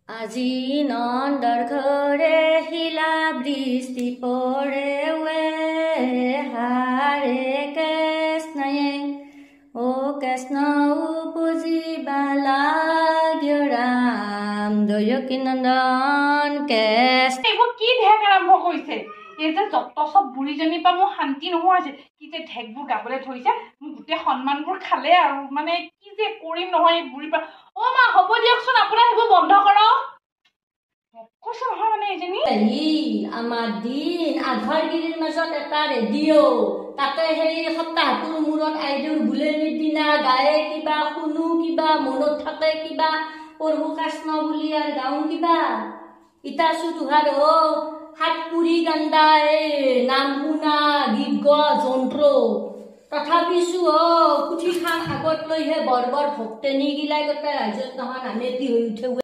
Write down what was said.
আজি নন্দৰ ঘৰে শিলা বৃষ্টি পৰে হাৰে কৃষ্ণয়ে ও কৃষ্ণ উপজিবা लाग्यो ৰাম দয়কী নন্দন কৃষ্ণ। এইবোৰ কি ঢেক আৰম্ভ কৰিছে? এই যে যত সব বুঢ়ীজনীৰ পৰা মোৰ শান্তি নোহোৱা হৈছে। কি যে ঢেকবোৰ গাবলৈ ধৰিছে, মোৰ গোটেই সন্মানবোৰ খালে আৰু মানে কি যে কৰিম নহয় এই বুঢ়ীৰ পৰা। অ মা হ'ব দিয়কচোন, আপোনাৰ সেইবোৰ বন্ধ কৰক কৈছে নহয় মানে এইজনী। আমাৰ দিন আধাৰগিৰিৰ মাজত এটা ৰেডিঅ' তাতে সেই সপ্তাহটোৰ মূৰত আইদেউৰ বুলেনিৰ দিনা গায়ে কিবা শুনো কিবা মনত থাকে কিবা পঢ়ো কৃষ্ণ বুলি আৰু গাওঁ কিবা ইটাচু তুহাৰ হাত পুৰি গান্দা নাম শুনা গীত গোৱা যন্ত্ৰ তথাপিছো পুথি খান আগত লৈহে বৰ বৰ ভক্তেনী গিলাই গোটেই ৰাজ্যত নহয় নামেতি হৈ উঠে।